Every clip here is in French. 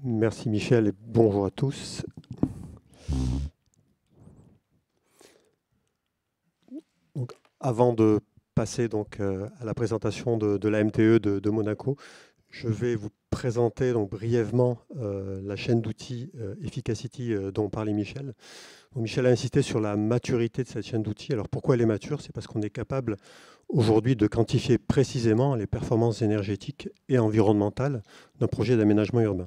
Merci Michel et bonjour à tous. Donc, avant de passer à la présentation de la MTE de Monaco, je vais vous présenter brièvement la chaîne d'outils Efficacity dont parlait Michel. Donc, Michel a insisté sur la maturité de cette chaîne d'outils. Alors pourquoi elle est mature? C'est parce qu'on est capable aujourd'hui de quantifier précisément les performances énergétiques et environnementales d'un projet d'aménagement urbain.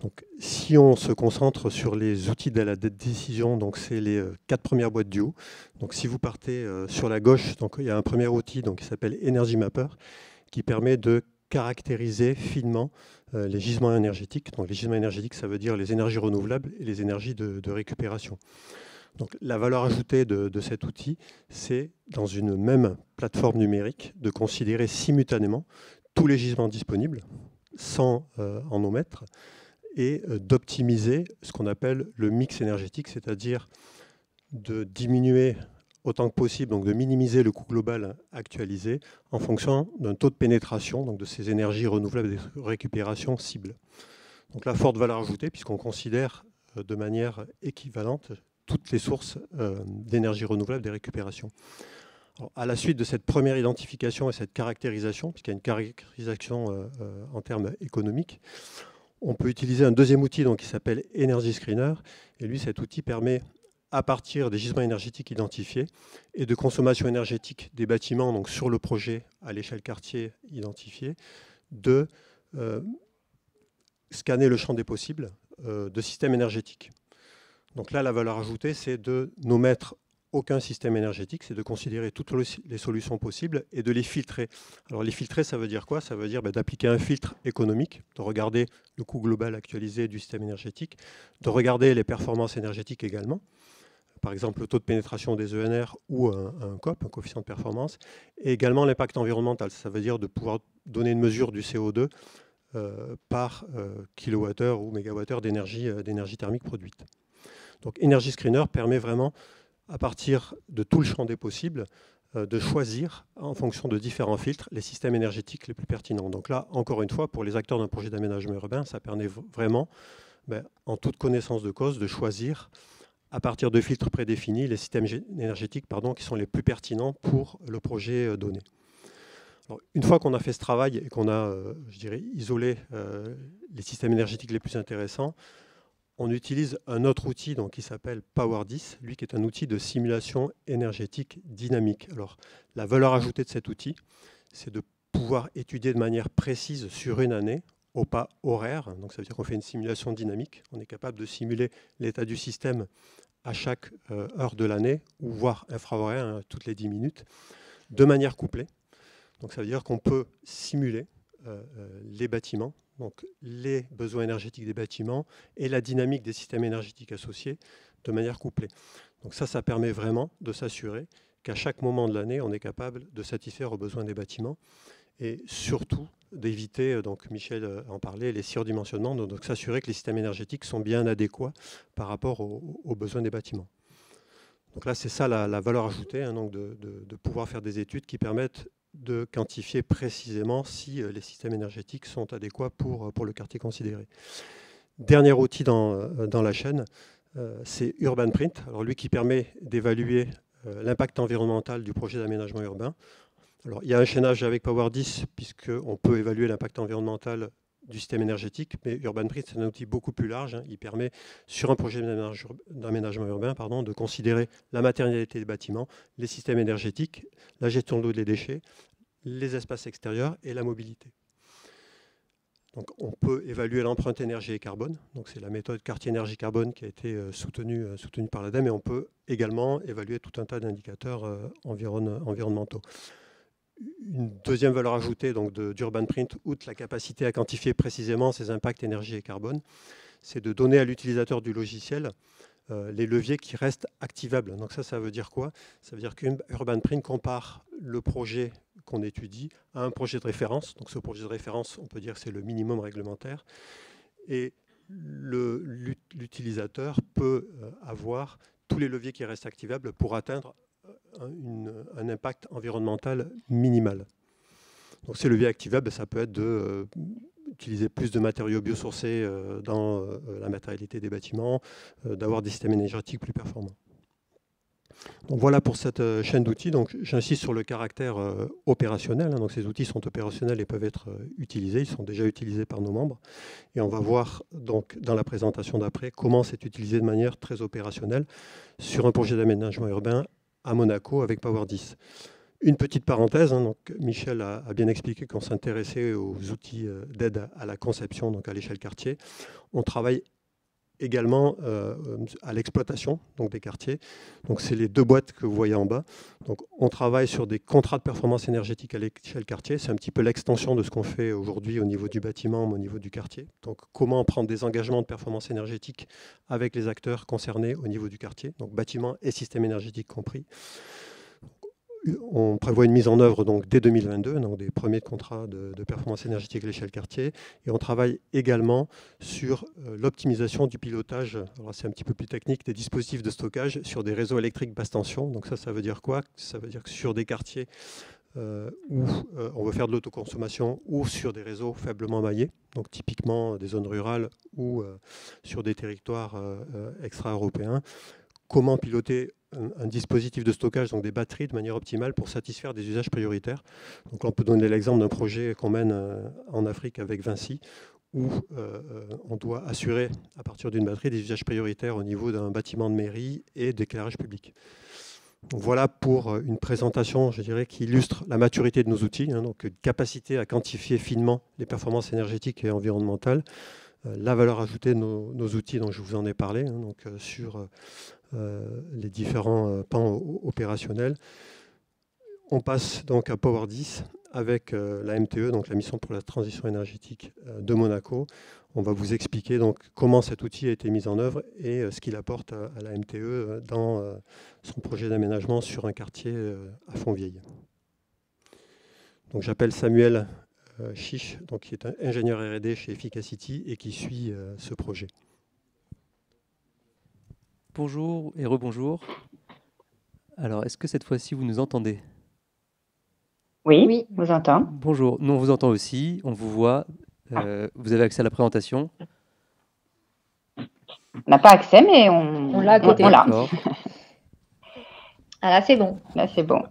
Donc, si on se concentre sur les outils de la décision, c'est les 4 premières boîtes du haut. Donc, si vous partez sur la gauche, il y a un premier outil qui s'appelle Energy Mapper, qui permet de caractériser finement les gisements énergétiques. Donc, les gisements énergétiques, ça veut dire les énergies renouvelables et les énergies de récupération. Donc, la valeur ajoutée de cet outil, c'est dans une même plateforme numérique de considérer simultanément tous les gisements disponibles sans en omettre, et d'optimiser ce qu'on appelle le mix énergétique, c'est-à-dire de diminuer autant que possible, donc de minimiser le coût global actualisé en fonction d'un taux de pénétration, donc de ces énergies renouvelables et de récupération cible. Donc là, forte valeur ajoutée, puisqu'on considère de manière équivalente toutes les sources d'énergie renouvelable des récupérations. Alors, à la suite de cette première identification et cette caractérisation, puisqu'il y a une caractérisation en termes économiques, on peut utiliser un deuxième outil qui s'appelle Energy Screener. Et lui, cet outil permet, à partir des gisements énergétiques identifiés et de consommation énergétique des bâtiments donc sur le projet à l'échelle quartier identifié, de scanner le champ des possibles de systèmes énergétiques. Donc là, la valeur ajoutée, c'est de n'omettre aucun système énergétique, c'est de considérer toutes les solutions possibles et de les filtrer. Alors les filtrer, ça veut dire quoi? Ça veut dire d'appliquer un filtre économique, de regarder le coût global actualisé du système énergétique, de regarder les performances énergétiques également, par exemple le taux de pénétration des ENR ou un COP, un coefficient de performance, et également l'impact environnemental. Ça veut dire de pouvoir donner une mesure du CO2 par kilowattheure ou mégawattheure d'énergie thermique produite. Donc Energy Screener permet vraiment, à partir de tout le champ des possibles, de choisir, en fonction de différents filtres, les systèmes énergétiques les plus pertinents. Donc là, encore une fois, pour les acteurs d'un projet d'aménagement urbain, ça permet vraiment, en toute connaissance de cause, de choisir, à partir de filtres prédéfinis, les systèmes énergétiques qui sont les plus pertinents pour le projet donné. Alors, une fois qu'on a fait ce travail et qu'on a, isolé les systèmes énergétiques les plus intéressants, on utilise un autre outil qui s'appelle Power10, lui qui est un outil de simulation énergétique dynamique. Alors, la valeur ajoutée de cet outil, c'est de pouvoir étudier de manière précise sur une année, au pas horaire. Donc, ça veut dire qu'on fait une simulation dynamique. On est capable de simuler l'état du système à chaque heure de l'année, ou voire infrahoraire, toutes les 10 minutes, de manière couplée. Donc, ça veut dire qu'on peut simuler les bâtiments, donc les besoins énergétiques des bâtiments et la dynamique des systèmes énergétiques associés de manière couplée. Donc ça permet vraiment de s'assurer qu'à chaque moment de l'année, on est capable de satisfaire aux besoins des bâtiments et surtout d'éviter, donc Michel en parlait, les surdimensionnements, donc s'assurer que les systèmes énergétiques sont bien adéquats par rapport aux besoins des bâtiments. Donc là, c'est ça la valeur ajoutée, donc de pouvoir faire des études qui permettent de quantifier précisément si les systèmes énergétiques sont adéquats pour le quartier considéré. Dernier outil dans la chaîne, c'est UrbanPrint. Alors lui qui permet d'évaluer l'impact environnemental du projet d'aménagement urbain. Alors, il y a un chaînage avec Power10 puisqu'on peut évaluer l'impact environnemental du système énergétique, mais UrbanPrint, c'est un outil beaucoup plus large. Il permet, sur un projet d'aménagement urbain, de considérer la matérialité des bâtiments, les systèmes énergétiques, la gestion de l'eau et des déchets, les espaces extérieurs et la mobilité. Donc, on peut évaluer l'empreinte énergie et carbone. Donc, c'est la méthode quartier énergie carbone qui a été soutenue par l'ADEME, et on peut également évaluer tout un tas d'indicateurs environnementaux. Une deuxième valeur ajoutée d'UrbanPrint, outre la capacité à quantifier précisément ces impacts énergie et carbone, c'est de donner à l'utilisateur du logiciel les leviers qui restent activables. Donc ça veut dire quoi? Ça veut dire qu'UrbanPrint compare le projet qu'on étudie à un projet de référence. Donc ce projet de référence, on peut dire que c'est le minimum réglementaire. Et l'utilisateur peut avoir tous les leviers qui restent activables pour atteindre un impact environnemental minimal. Donc ces leviers activables, ça peut être de utiliser plus de matériaux biosourcés dans la matérialité des bâtiments, d'avoir des systèmes énergétiques plus performants. Donc voilà pour cette chaîne d'outils. Donc j'insiste sur le caractère opérationnel. Donc ces outils sont opérationnels et peuvent être utilisés. Ils sont déjà utilisés par nos membres. Et on va voir donc dans la présentation d'après comment c'est utilisé de manière très opérationnelle sur un projet d'aménagement urbain à Monaco avec Power10. Une petite parenthèse, donc Michel a bien expliqué qu'on s'intéressait aux outils d'aide à la conception, donc à l'échelle quartier. On travaille également à l'exploitation des quartiers. Donc c'est les deux boîtes que vous voyez en bas. Donc on travaille sur des contrats de performance énergétique à l'échelle quartier. C'est un petit peu l'extension de ce qu'on fait aujourd'hui au niveau du bâtiment, mais au niveau du quartier. Donc comment prendre des engagements de performance énergétique avec les acteurs concernés au niveau du quartier, donc bâtiment et système énergétique compris. On prévoit une mise en œuvre donc, dès 2022, donc des premiers contrats de performance énergétique à l'échelle quartier. Et on travaille également sur l'optimisation du pilotage, alors c'est un petit peu plus technique, des dispositifs de stockage sur des réseaux électriques basse tension. Donc ça veut dire quoi? Ça veut dire que sur des quartiers où on veut faire de l'autoconsommation ou sur des réseaux faiblement maillés, donc typiquement des zones rurales ou sur des territoires extra-européens, comment piloter un dispositif de stockage, donc des batteries, de manière optimale pour satisfaire des usages prioritaires. Donc là, on peut donner l'exemple d'un projet qu'on mène en Afrique avec Vinci, où on doit assurer, à partir d'une batterie, des usages prioritaires au niveau d'un bâtiment de mairie et d'éclairage public. Donc voilà pour une présentation, je dirais, qui illustre la maturité de nos outils, donc une capacité à quantifier finement les performances énergétiques et environnementales, la valeur ajoutée de nos outils dont je vous en ai parlé, donc sur les différents pans opérationnels. On passe donc à Power10 avec la MTE, donc la mission pour la transition énergétique de Monaco. On va vous expliquer donc comment cet outil a été mis en œuvre et ce qu'il apporte à la MTE dans son projet d'aménagement sur un quartier à Fontvieille. Donc j'appelle Samuel Chiche, donc, qui est un ingénieur R&D chez Efficacity et qui suit ce projet. Bonjour et rebonjour. Alors, est-ce que cette fois-ci, vous nous entendez? Oui, vous entend. Bonjour, nous on vous entend aussi, on vous voit. Vous avez accès à la présentation? On n'a pas accès, mais on l'a à côté. On l'a. Ah là, c'est bon. Là, c'est bon.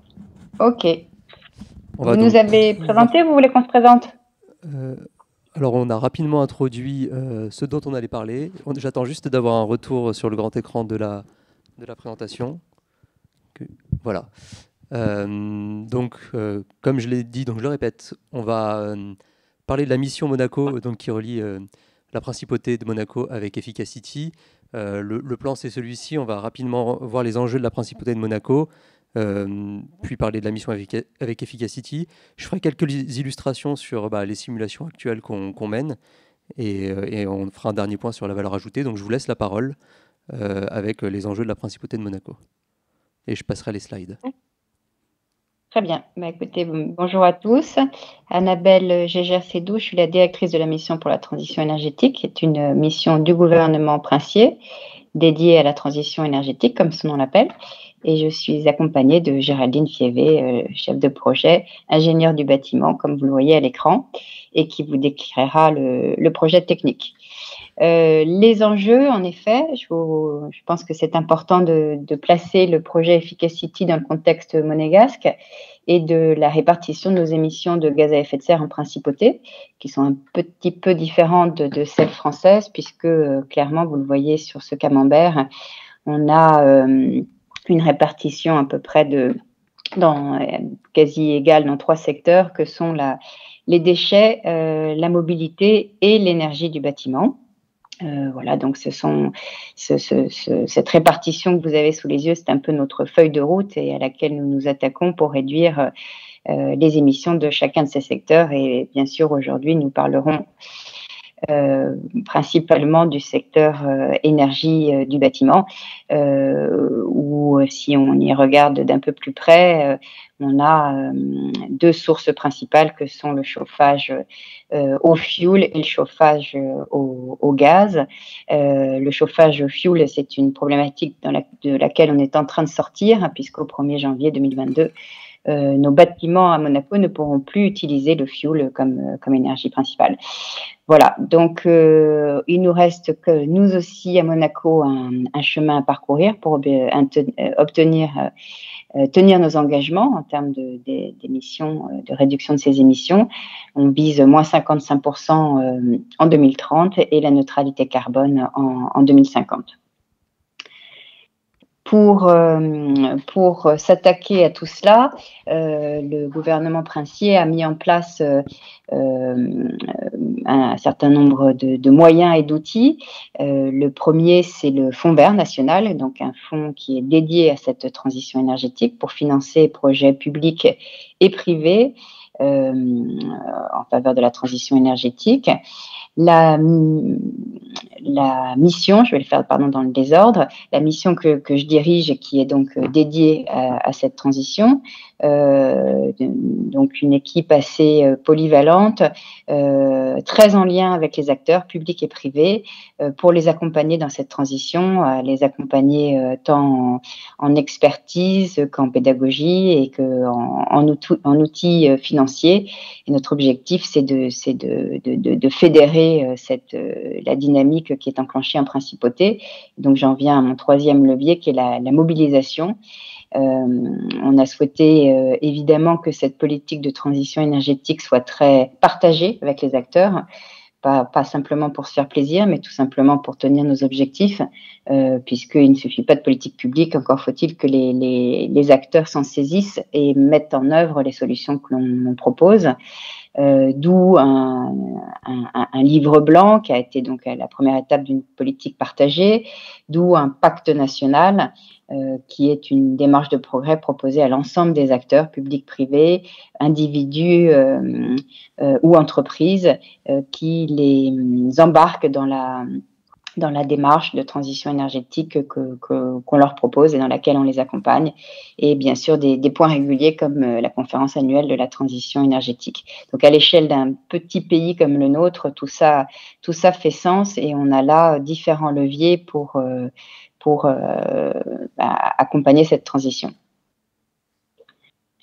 OK. Vous nous avez présenté, vous voulez qu'on se présente? Alors, on a rapidement introduit ce dont on allait parler. J'attends juste d'avoir un retour sur le grand écran de la présentation. Voilà. Donc, comme je l'ai dit, donc je le répète, on va parler de la mission Monaco, donc qui relie la principauté de Monaco avec Efficacity. Le plan, c'est celui-ci. On va rapidement voir les enjeux de la principauté de Monaco, puis parler de la mission avec Efficacity. Je ferai quelques illustrations sur les simulations actuelles qu'on mène, et on fera un dernier point sur la valeur ajoutée. Donc, je vous laisse la parole avec les enjeux de la principauté de Monaco. Et je passerai les slides. Très bien. Écoutez, bonjour à tous. Annabelle Gégère-Sédou, je suis la directrice de la mission pour la transition énergétique, qui est une mission du gouvernement princier dédiée à la transition énergétique, comme son nom l'appelle. Et je suis accompagnée de Géraldine Fievé, chef de projet, ingénieure du bâtiment, comme vous le voyez à l'écran, et qui vous décrira le projet technique. Les enjeux, en effet, je pense que c'est important de placer le projet Efficacity dans le contexte monégasque et de la répartition de nos émissions de gaz à effet de serre en principauté, qui sont un petit peu différentes de celles françaises, puisque clairement, vous le voyez sur ce camembert, on a une répartition à peu près quasi égale dans 3 secteurs, que sont les déchets, la mobilité et l'énergie du bâtiment. Voilà, donc cette répartition que vous avez sous les yeux, c'est un peu notre feuille de route et à laquelle nous nous attaquons pour réduire les émissions de chacun de ces secteurs. Et bien sûr, aujourd'hui, nous parlerons principalement du secteur énergie du bâtiment, où si on y regarde d'un peu plus près, on a 2 sources principales que sont le chauffage au fioul et le chauffage au gaz. Le chauffage au fioul, c'est une problématique de laquelle on est en train de sortir, puisqu'au 1er janvier 2022, nos bâtiments à Monaco ne pourront plus utiliser le fioul comme énergie principale. Voilà, donc il nous reste que nous aussi à Monaco un chemin à parcourir pour tenir nos engagements en termes d'émissions, de réduction de ces émissions. On vise moins 55% en 2030 et la neutralité carbone en 2050. Pour s'attaquer à tout cela, le gouvernement princier a mis en place un certain nombre de moyens et d'outils. Le premier, c'est le Fonds vert national, donc un fonds qui est dédié à cette transition énergétique pour financer projets publics et privés en faveur de la transition énergétique. La mission, je vais le faire dans le désordre, la mission que je dirige et qui est donc dédiée à cette transition, donc une équipe assez polyvalente, très en lien avec les acteurs publics et privés pour les accompagner dans cette transition, les accompagner tant en expertise qu'en pédagogie et qu'en outils financiers. Et notre objectif, c'est de fédérer la dynamique qui est enclenchée en principauté. Donc, j'en viens à mon troisième levier qui est la mobilisation. On a souhaité évidemment que cette politique de transition énergétique soit très partagée avec les acteurs, pas simplement pour se faire plaisir, mais tout simplement pour tenir nos objectifs, puisqu'il ne suffit pas de politique publique, encore faut-il que les acteurs s'en saisissent et mettent en œuvre les solutions que l'on propose. D'où un livre blanc qui a été donc la première étape d'une politique partagée, d'où un pacte national qui est une démarche de progrès proposée à l'ensemble des acteurs, publics, privés, individus ou entreprises, qui les embarquent dans la démarche de transition énergétique qu'on leur propose et dans laquelle on les accompagne, et bien sûr des points réguliers comme la conférence annuelle de la transition énergétique. Donc à l'échelle d'un petit pays comme le nôtre, tout ça fait sens et on a là différents leviers pour accompagner cette transition.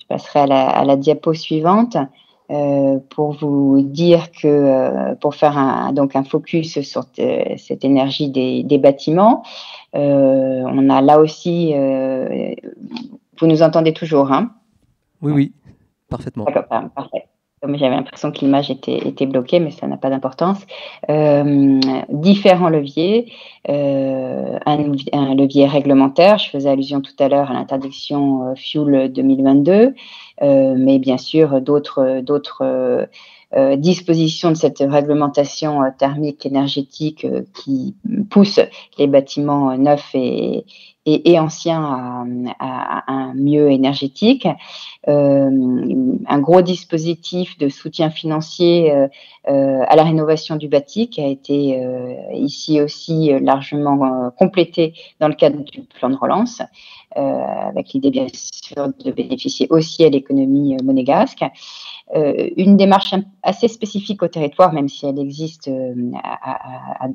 Je passerai à la diapo suivante. Pour vous dire que pour faire un focus sur cette énergie des bâtiments, on a là aussi, vous nous entendez toujours, hein? Oui, parfaitement. D'accord, parfait. J'avais l'impression que l'image était bloquée, mais ça n'a pas d'importance. Différents leviers. Un levier réglementaire, je faisais allusion tout à l'heure à l'interdiction Fuel 2022, mais bien sûr d'autres dispositions de cette réglementation thermique énergétique qui poussent les bâtiments neufs et anciens à un mieux énergétique. Un gros dispositif de soutien financier à la rénovation du bâti qui a été ici aussi largement complété dans le cadre du plan de relance, avec l'idée bien sûr de bénéficier aussi à l'économie monégasque. Une démarche assez spécifique au territoire, même si elle existe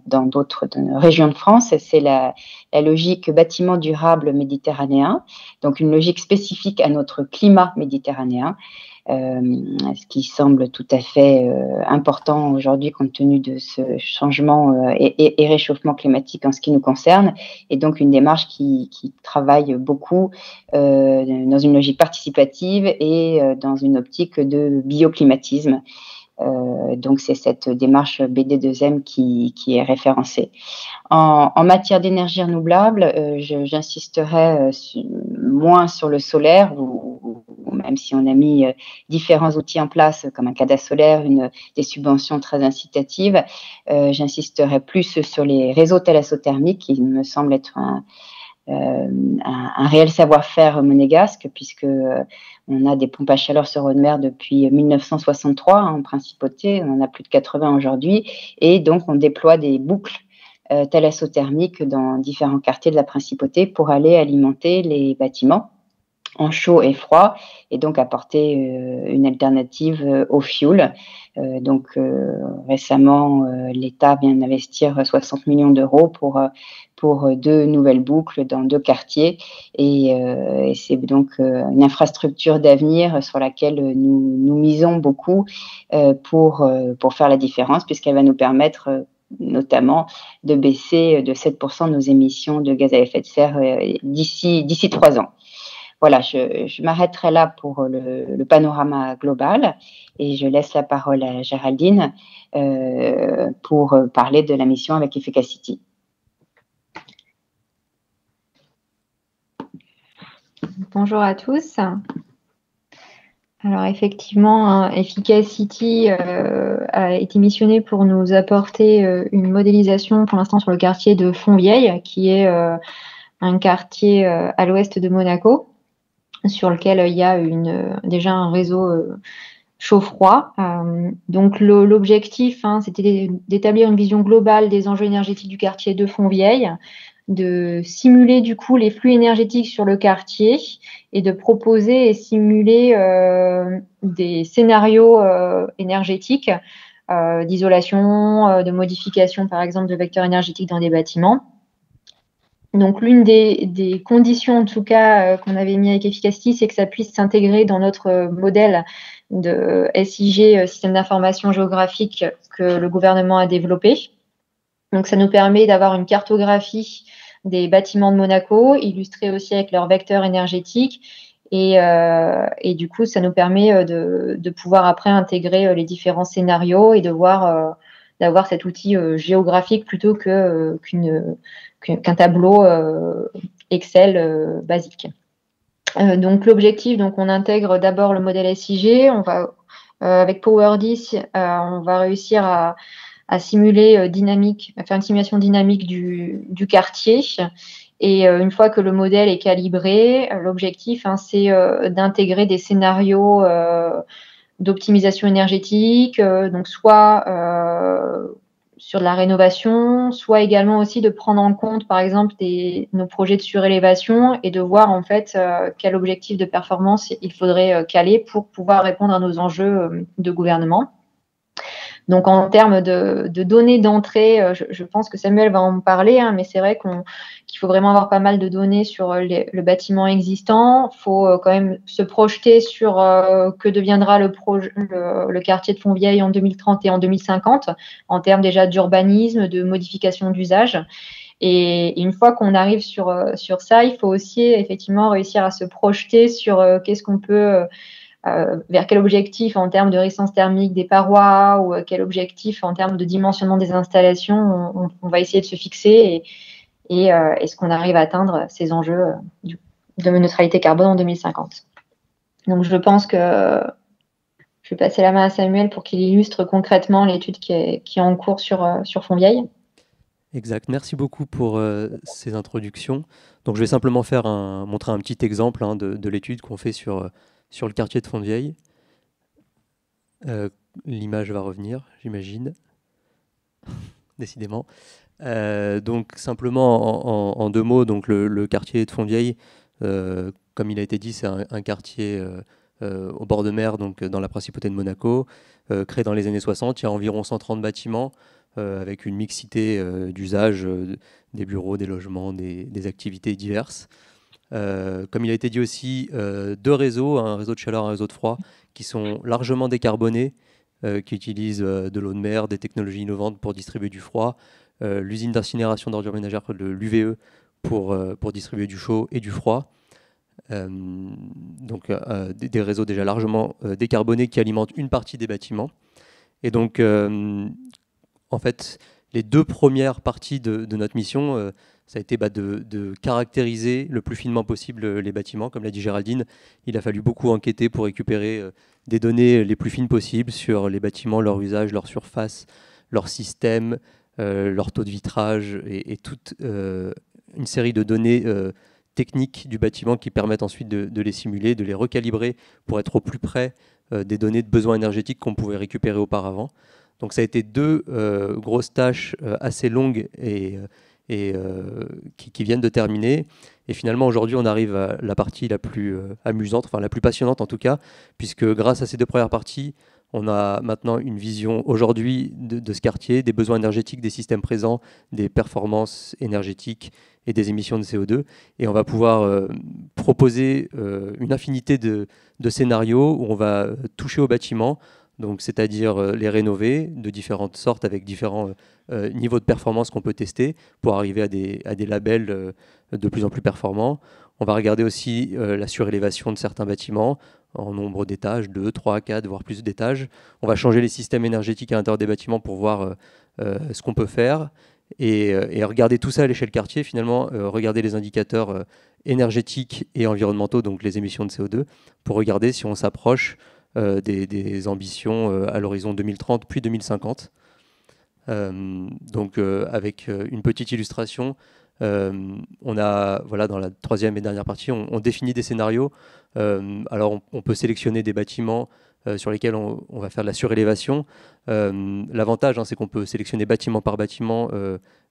dans d'autres régions de France, c'est la logique bâtiment durable méditerranéen, donc une logique spécifique à notre climat méditerranéen, ce qui semble tout à fait important aujourd'hui compte tenu de ce changement et réchauffement climatique en ce qui nous concerne, et donc une démarche qui travaille beaucoup dans une logique participative et dans une optique de bioclimatisme. Donc c'est cette démarche BD2M qui est référencée. En matière d'énergie renouvelable, j'insisterai moins sur le solaire, ou même si on a mis différents outils en place, comme un cadastre solaire, des subventions très incitatives, j'insisterai plus sur les réseaux thalassothermiques, qui me semble être un réel savoir-faire monégasque, puisque on a des pompes à chaleur sur eau de mer depuis 1963 en principauté, on en a plus de 80 aujourd'hui, et donc on déploie des boucles thalassothermiques dans différents quartiers de la principauté pour aller alimenter les bâtiments. en chaud et froid, et donc apporter une alternative au fioul. Récemment, l'État vient d'investir 60 millions d'euros pour 2 nouvelles boucles dans 2 quartiers, et c'est donc une infrastructure d'avenir sur laquelle nous misons beaucoup pour faire la différence, puisqu'elle va nous permettre notamment de baisser de 7% nos émissions de gaz à effet de serre d'ici 3 ans. Voilà, je m'arrêterai là pour le panorama global, et je laisse la parole à Géraldine pour parler de la mission avec Efficacity. Bonjour à tous. Alors effectivement, Efficacity a été missionné pour nous apporter une modélisation pour l'instant sur le quartier de Fontvieille, qui est un quartier à l'ouest de Monaco, sur lequel il y a déjà un réseau chaud-froid. Donc l'objectif, c'était d'établir une vision globale des enjeux énergétiques du quartier de Fontvieille, de simuler du coup les flux énergétiques sur le quartier et de proposer et simuler des scénarios énergétiques d'isolation, de modification par exemple de vecteurs énergétiques dans des bâtiments. Donc l'une des conditions en tout cas qu'on avait mis avec Efficacity, c'est que ça puisse s'intégrer dans notre modèle de SIG, système d'information géographique, que le gouvernement a développé. Donc ça nous permet d'avoir une cartographie des bâtiments de Monaco, illustrée aussi avec leurs vecteurs énergétiques, et du coup ça nous permet de pouvoir après intégrer les différents scénarios et d'avoir cet outil géographique plutôt qu'un tableau Excel basique. Donc l'objectif, on intègre d'abord le modèle SIG. On va avec Power10, on va réussir à simuler à faire une simulation dynamique du quartier. Et une fois que le modèle est calibré, l'objectif, c'est d'intégrer des scénarios d'optimisation énergétique, donc soit sur de la rénovation, soit également aussi de prendre en compte, par exemple, nos projets de surélévation et de voir en fait quel objectif de performance il faudrait caler pour pouvoir répondre à nos enjeux de gouvernement. Donc, en termes de données d'entrée, je pense que Samuel va en parler, mais c'est vrai qu'il faut vraiment avoir pas mal de données sur le bâtiment existant. Il faut quand même se projeter sur que deviendra le quartier de Fontvieille en 2030 et en 2050, en termes déjà d'urbanisme, de modification d'usage. Et une fois qu'on arrive sur ça, il faut aussi effectivement réussir à se projeter sur qu'est-ce qu'on peut... vers quel objectif en termes de résistance thermique des parois ou quel objectif en termes de dimensionnement des installations on va essayer de se fixer et est-ce qu'on arrive à atteindre ces enjeux de neutralité carbone en 2050. Donc je pense que je vais passer la main à Samuel pour qu'il illustre concrètement l'étude qui est en cours sur Fontvieille. Exact, merci beaucoup pour ces introductions. Donc je vais simplement montrer un petit exemple de l'étude qu'on fait sur le quartier de Fontvieille. L'image va revenir, j'imagine. Décidément. Donc simplement en 2 mots, donc le quartier de Fontvieille, comme il a été dit, c'est un quartier au bord de mer, donc dans la principauté de Monaco, créé dans les années 60. Il y a environ 130 bâtiments avec une mixité d'usages, des bureaux, des logements, des activités diverses. Comme il a été dit aussi, 2 réseaux, un réseau de chaleur et un réseau de froid, qui sont largement décarbonés, qui utilisent de l'eau de mer, des technologies innovantes pour distribuer du froid, l'usine d'incinération d'ordures ménagères, l'UVE, pour distribuer du chaud et du froid. Donc des réseaux déjà largement décarbonés qui alimentent une partie des bâtiments. Et donc, en fait, les 2 premières parties de notre mission, ça a été de caractériser le plus finement possible les bâtiments. Comme l'a dit Géraldine, il a fallu beaucoup enquêter pour récupérer des données les plus fines possibles sur les bâtiments, leur usage, leur surface, leur système, leur taux de vitrage et toute une série de données techniques du bâtiment qui permettent ensuite de les simuler, de les recalibrer pour être au plus près des données de besoins énergétiques qu'on pouvait récupérer auparavant. Donc ça a été 2 grosses tâches assez longues et et qui viennent de terminer. Et finalement, aujourd'hui, on arrive à la partie la plus amusante, enfin la plus passionnante en tout cas, puisque grâce à ces 2 premières parties, on a maintenant une vision aujourd'hui de ce quartier, des besoins énergétiques des systèmes présents, des performances énergétiques et des émissions de CO2. Et on va pouvoir proposer une infinité de scénarios où on va toucher au bâtiment, donc c'est-à-dire les rénover de différentes sortes avec différents niveaux de performance qu'on peut tester pour arriver à des labels de plus en plus performants. On va regarder aussi la surélévation de certains bâtiments en nombre d'étages, 2, 3, 4, voire plus d'étages. On va changer les systèmes énergétiques à l'intérieur des bâtiments pour voir ce qu'on peut faire et regarder tout ça à l'échelle quartier, finalement, regarder les indicateurs énergétiques et environnementaux, donc les émissions de CO2, pour regarder si on s'approche des ambitions à l'horizon 2030 puis 2050. Donc avec une petite illustration, on a, voilà, dans la 3e et dernière partie, on définit des scénarios. Alors on peut sélectionner des bâtiments sur lesquels on va faire de la surélévation. L'avantage, c'est qu'on peut sélectionner bâtiment par bâtiment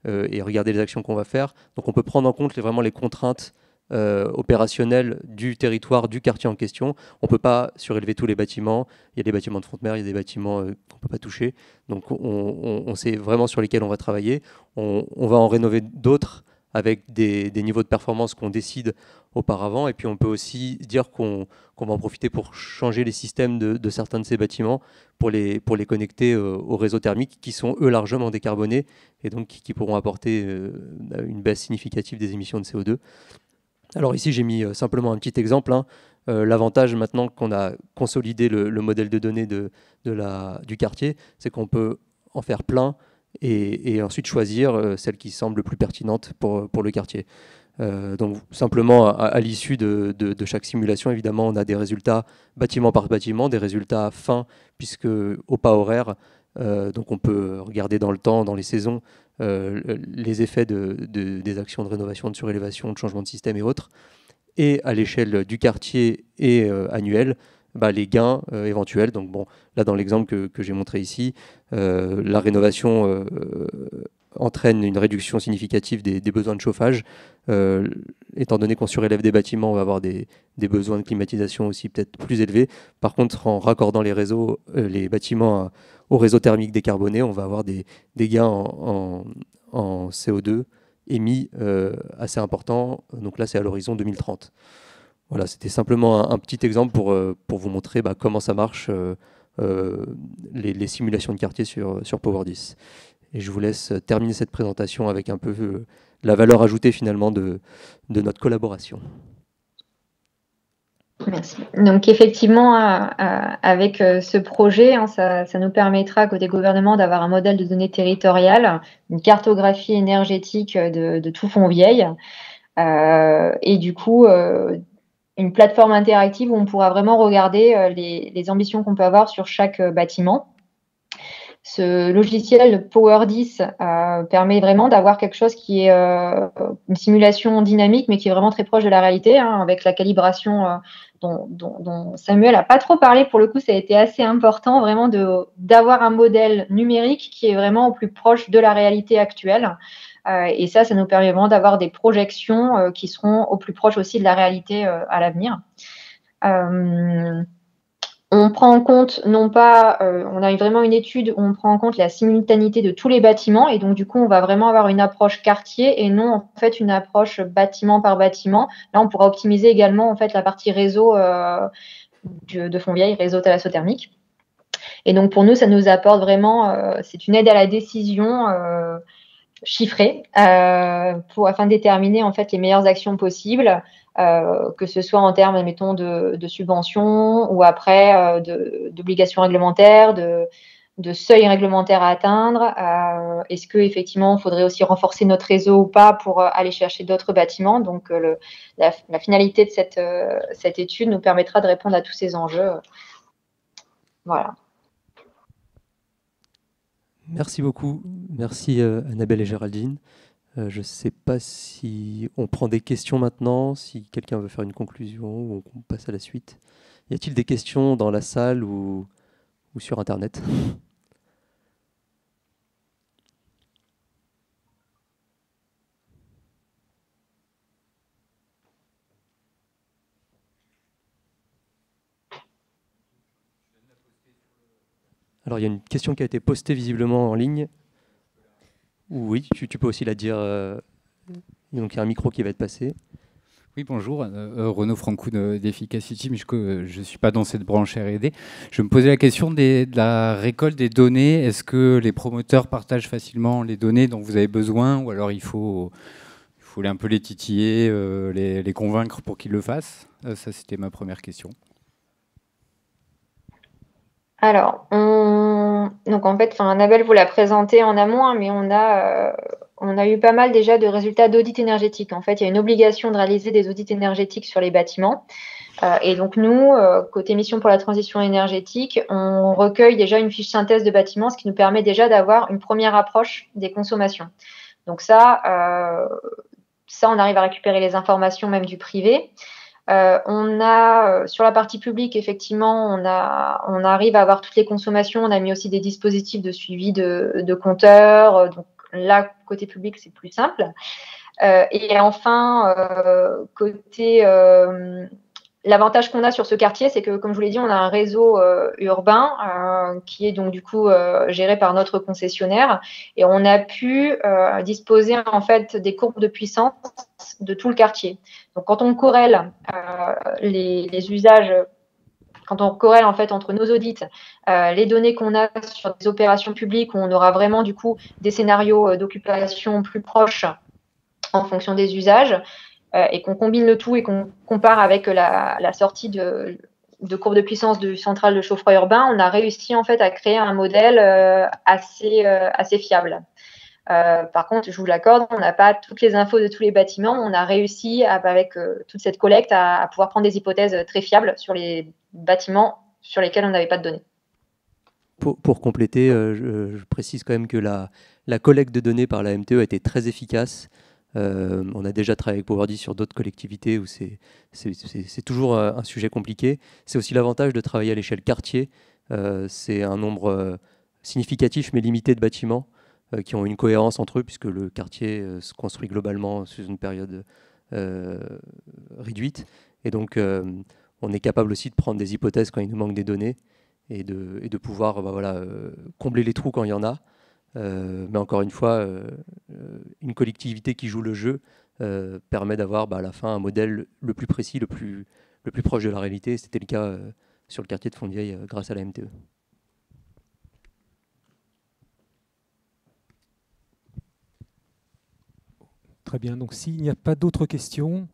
et regarder les actions qu'on va faire. Donc on peut prendre en compte vraiment les contraintes opérationnelles du territoire, du quartier en question. On ne peut pas surélever tous les bâtiments. Il y a des bâtiments de front de mer, il y a des bâtiments qu'on ne peut pas toucher. Donc on sait vraiment sur lesquels on va travailler. On va en rénover d'autres avec des niveaux de performance qu'on décide auparavant. Et puis on peut aussi dire qu'on va en profiter pour changer les systèmes de certains de ces bâtiments pour les connecter aux réseaux thermiques qui sont eux largement décarbonés et donc qui pourront apporter une baisse significative des émissions de CO2. Alors ici j'ai mis simplement un petit exemple. L'avantage maintenant qu'on a consolidé le modèle de données du quartier, c'est qu'on peut en faire plein et ensuite choisir celle qui semble plus pertinente pour le quartier. Donc simplement à l'issue de chaque simulation, évidemment, on a des résultats bâtiment par bâtiment, des résultats fins, puisque au pas horaire, donc on peut regarder dans le temps, dans les saisons, les effets des actions de rénovation, de surélévation, de changement de système et autres. Et à l'échelle du quartier et annuel, les gains éventuels. Donc bon, là dans l'exemple que j'ai montré ici, la rénovation entraîne une réduction significative des besoins de chauffage. Étant donné qu'on surélève des bâtiments, on va avoir des besoins de climatisation aussi peut-être plus élevés. Par contre, en raccordant les réseaux, les bâtiments au réseau thermique décarboné, on va avoir des gains en CO2 émis assez importants. Donc là, c'est à l'horizon 2030. Voilà, c'était simplement un petit exemple pour vous montrer comment ça marche, les simulations de quartier sur Power10. Et je vous laisse terminer cette présentation avec un peu la valeur ajoutée finalement de notre collaboration. Merci. Donc effectivement, avec ce projet, ça nous permettra côté gouvernement d'avoir un modèle de données territoriales, une cartographie énergétique de tout Fontvieille, et du coup une plateforme interactive où on pourra vraiment regarder les ambitions qu'on peut avoir sur chaque bâtiment. Ce logiciel Power10 permet vraiment d'avoir quelque chose qui est une simulation dynamique, mais qui est vraiment très proche de la réalité, avec la calibration dont Samuel n'a pas trop parlé. Pour le coup, ça a été assez important vraiment d'avoir un modèle numérique qui est vraiment au plus proche de la réalité actuelle. Et ça nous permet vraiment d'avoir des projections qui seront au plus proche aussi de la réalité à l'avenir. On prend en compte, non pas, on a vraiment une étude où on prend en compte la simultanéité de tous les bâtiments et donc du coup on va vraiment avoir une approche quartier et non en fait une approche bâtiment par bâtiment. Là on pourra optimiser également en fait la partie réseau de Fontvieille, réseau thalassothermique. Et donc pour nous ça nous apporte vraiment, c'est une aide à la décision chiffrée afin de déterminer en fait les meilleures actions possibles. Que ce soit en termes, admettons, de subventions ou après d'obligations réglementaires, de seuils réglementaires à atteindre. Est-ce qu'effectivement, il faudrait aussi renforcer notre réseau ou pas pour aller chercher d'autres bâtiments? Donc, la finalité de cette étude nous permettra de répondre à tous ces enjeux. Voilà. Merci beaucoup. Merci Annabelle et Géraldine. Je ne sais pas si on prend des questions maintenant, si quelqu'un veut faire une conclusion ou on passe à la suite. Y a-t-il des questions dans la salle ou sur Internet ? Alors, il y a une question qui a été postée visiblement en ligne. Oui, tu peux aussi la dire. Donc, il y a un micro qui va être passé. Oui, bonjour, Renaud Francoux d'Efficacity, mais je ne suis pas dans cette branche R&D. Je me posais la question de la récolte des données. Est-ce que les promoteurs partagent facilement les données dont vous avez besoin, ou alors il faut un peu les titiller, les convaincre pour qu'ils le fassent? Ça, c'était ma première question. Alors, donc en fait, Annabelle vous l'a présenté en amont, hein, mais on a eu pas mal déjà de résultats d'audit énergétique. En fait, il y a une obligation de réaliser des audits énergétiques sur les bâtiments. Et donc nous, côté mission pour la transition énergétique, on recueille déjà une fiche synthèse de bâtiments, ce qui nous permet déjà d'avoir une première approche des consommations. Donc ça, on arrive à récupérer les informations même du privé. On a sur la partie publique, effectivement, on arrive à avoir toutes les consommations. On a mis aussi des dispositifs de suivi de compteurs. Donc là, côté public, c'est plus simple. Et enfin, côté l'avantage qu'on a sur ce quartier, c'est que, comme je vous l'ai dit, on a un réseau urbain qui est donc du coup géré par notre concessionnaire, et on a pu disposer en fait des courbes de puissance de tout le quartier. Donc, quand on corrèle les usages, quand on corrèle en fait entre nos audits, les données qu'on a sur des opérations publiques où on aura vraiment du coup des scénarios d'occupation plus proches en fonction des usages, et qu'on combine le tout et qu'on compare avec la sortie de courbe de puissance du central de chauffe-froid urbain, on a réussi en fait à créer un modèle assez fiable. Par contre, je vous l'accorde, on n'a pas toutes les infos de tous les bâtiments. On a réussi, avec toute cette collecte, à pouvoir prendre des hypothèses très fiables sur les bâtiments sur lesquels on n'avait pas de données. Pour compléter, je précise quand même que la collecte de données par la MTE a été très efficace. On a déjà travaillé avec Power10 sur d'autres collectivités où c'est toujours un sujet compliqué. C'est aussi l'avantage de travailler à l'échelle quartier. C'est un nombre significatif mais limité de bâtiments qui ont une cohérence entre eux, puisque le quartier se construit globalement sous une période réduite. Et donc, on est capable aussi de prendre des hypothèses quand il nous manque des données et de pouvoir combler les trous quand il y en a. Mais encore une fois, une collectivité qui joue le jeu permet d'avoir à la fin un modèle le plus précis, le plus proche de la réalité. C'était le cas sur le quartier de Fontvieille grâce à la MTE. Très bien, donc s'il n'y a pas d'autres questions,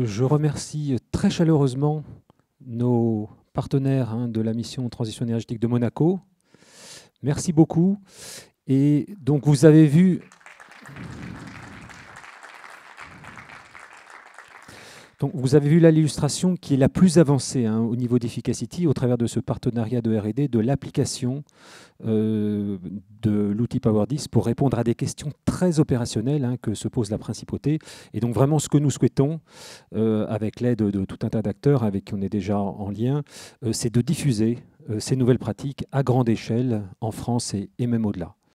je remercie très chaleureusement nos partenaires de la mission Transition énergétique de Monaco. Merci beaucoup. Et donc vous avez vu... Donc, vous avez vu là l'illustration qui est la plus avancée au niveau d'Efficacity au travers de ce partenariat de R&D, de l'application de l'outil Power10 pour répondre à des questions très opérationnelles que se pose la principauté. Et donc vraiment ce que nous souhaitons, avec l'aide de tout un tas d'acteurs avec qui on est déjà en lien, c'est de diffuser ces nouvelles pratiques à grande échelle en France et même au-delà.